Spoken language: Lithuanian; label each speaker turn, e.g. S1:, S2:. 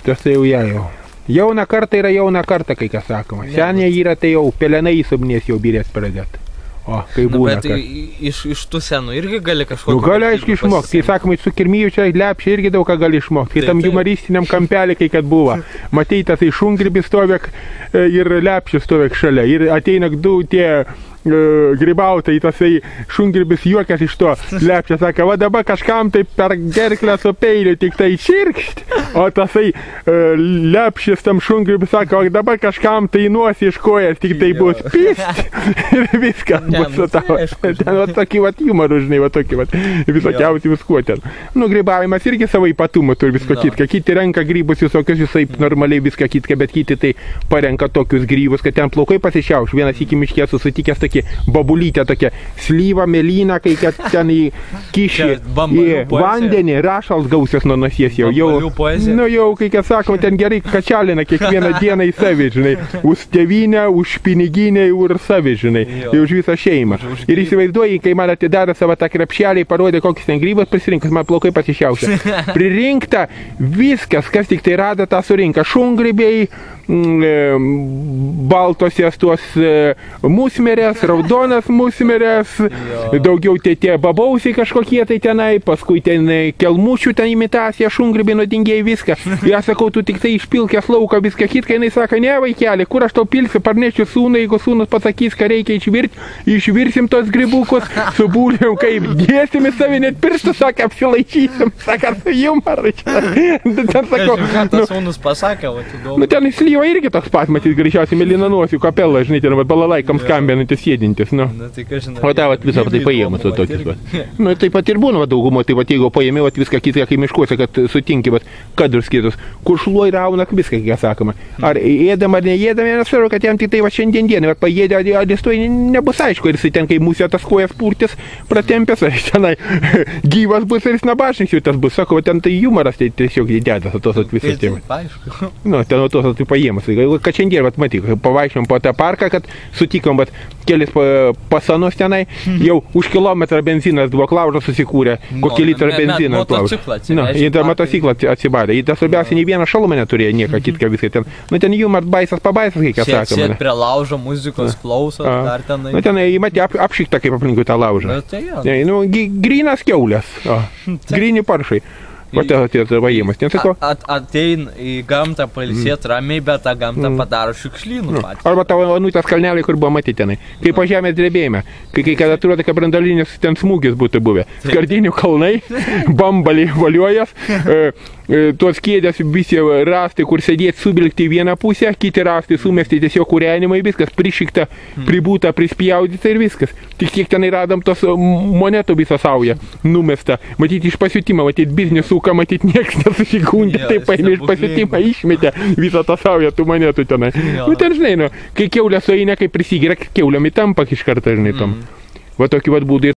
S1: Tas tai jau. Jauna karta yra jauna karta, kai kas sakoma. Senė yra tai jau pelenai įsubnės jau birės pradėt. O, kai būna.
S2: Bet iš tų senų irgi gali kažko...
S1: Nu, gali aiškiai išmokti. Tai sakoma, su kirmiju čia lepšia irgi daug ką gali išmokti. Kai tam humoristiniam kampelį, kai kad buvo. Matei, tas šungribis stovėk ir lepšis stovėk šalia. Ir ateina du tie grybautai, tasai šungribis juokas iš to lepšia, sako, va dabar kažkam tai per gerklę su peiliu tik tai čirkšt, o tasai lepšis tam šungribis sako, o dabar kažkam tai nuosi iš kojas tik tai bus pist ir viskas bus su tavo. Ten va tokį va humorų, žinai, va tokį va visokiausiai viskuo ten. Nu, grybavimas irgi savo ypatumą turi visko kitką. Kiti renka grybus visokius, visai normaliai viską kitką, bet kiti tai parenka tokius grybus, kad ten plaukai pasišiauš. Vienas iki miškės susitikęs tokį babulytę, tokią slyvą, melyną, kai ten į kišį į vandenį, rašals gausios nuo nosies jau. Nu jau, kai kas sakoma, ten gerai kačialina kiekvieną dieną į savį, žinai. Už tėvynę, už piniginę ir savį, žinai. Už visą šeimą. Ir įsivaizduoji, kai man atidarė savo tą krepšelį, parodė, kokius ten grybus prisirinkas, man plaukai pasišiausia. Pririnkta viskas, kas tik tai rado, tą surinka. Šungrybiai, baltosios tuos musmerės, raudonas musmerės, daugiau tie babausiai kažkokie tai tenai, paskui ten kelmušių ten imitacija, šungrybiai nuodingėjai viską. Ja sakau, tu tik tai išpilkęs lauką viską kitką, jinai sako, ne vaikeli, kur aš tau pilsiu, parnešiu sūnų, jeigu sūnus pasakys, ką reikia išvirsim tos grybukus, su būliam, kaip dėsim į savį, net pirštų, sako, apsilaičysim, sako, su jumoru. Ten sakau,
S2: tas sūnus pasakė, va, tu daug.
S1: Nu, ten slyva irgi toks pat, matyt, greičiausiai mėlynanosių kapelą, žinai, ten balalaikams skambinantis sėdintis, nu. O tą vat visą tai paėmus su tokius, va. Nu, taip pat ir būna, va, daugumo, tai va, jeigu paėmė, va, viską kitką, kai miškuose, kad sutinki, va, kadrus kitus, kur šluoj rauna viską, kiek sakoma. Ar ėdam, ar neėdam, nesvarbu, kad jam tik tai va šiandien dieną, va, paėdė, adistoj nebus aišku, ir jisai ten, kai musė tas kojas purtis, pratempės, ar tenai gyvas bus ir jis nabašnis jau tas bus, sako, ten tai humoras, tai tiesiog dėdas, tos visas tėmas. Nu, ten tos tai paėmus. Kad šiandien, vat, matyk, pavaikščiom po tą parką, kad sutikom, vat, kelis pasanus tenai, jau už kilometrą benzinas buvo klaužas susikūrė, kokį litrą benziną klaužas. Nu, į tą motociklą atsibadė. Į tą svarbiausia, nei vieną šalumą neturėjo, nieką kitką viską ten. Nu, ten humor baisas pabaisas, kai ką sakoma.
S2: Sėd prie laužo, muzikos klauso, dar tenai.
S1: Nu, tenai, matė, apšikta kaip aplinkui tą laužą. Nu, grynas kiaulės, gryni paršai. Va tas vajimas, ten sako.
S2: Atein į gamtą pailsėt ramiai, bet tą gamtą padaro šiukšlynų patys.
S1: Arba tavo Anutės kalneliai, kur buvo matyti tenai. Kai po žemės drebėjime, kai kada atrodo, kad brandalinis ten smūgis būtų buvę. Skardinių kalnai, bambaliai valiuojas, tuos kėdės visi rastai, kur sėdėt subilgti į vieną pusę, kiti rastai sumesti tiesiog kūrenimai, viskas prišikta, pribūta, prispjaudyta ir viskas. Tik kiek tenai radom tos monetų visą saują numesta. Matyti iš pasiutimo, matyti biznis suka, matyti nieks nesusikundė, taip paėmė iš pasiutimą, išmetė visą tą saują tų monetų tenai. Nu ten, žinai, nu, kai kiaulė sueina, kai prisigiria, kiauliam įtampa iš karto, žinai, tom. Va tokį vat būdai.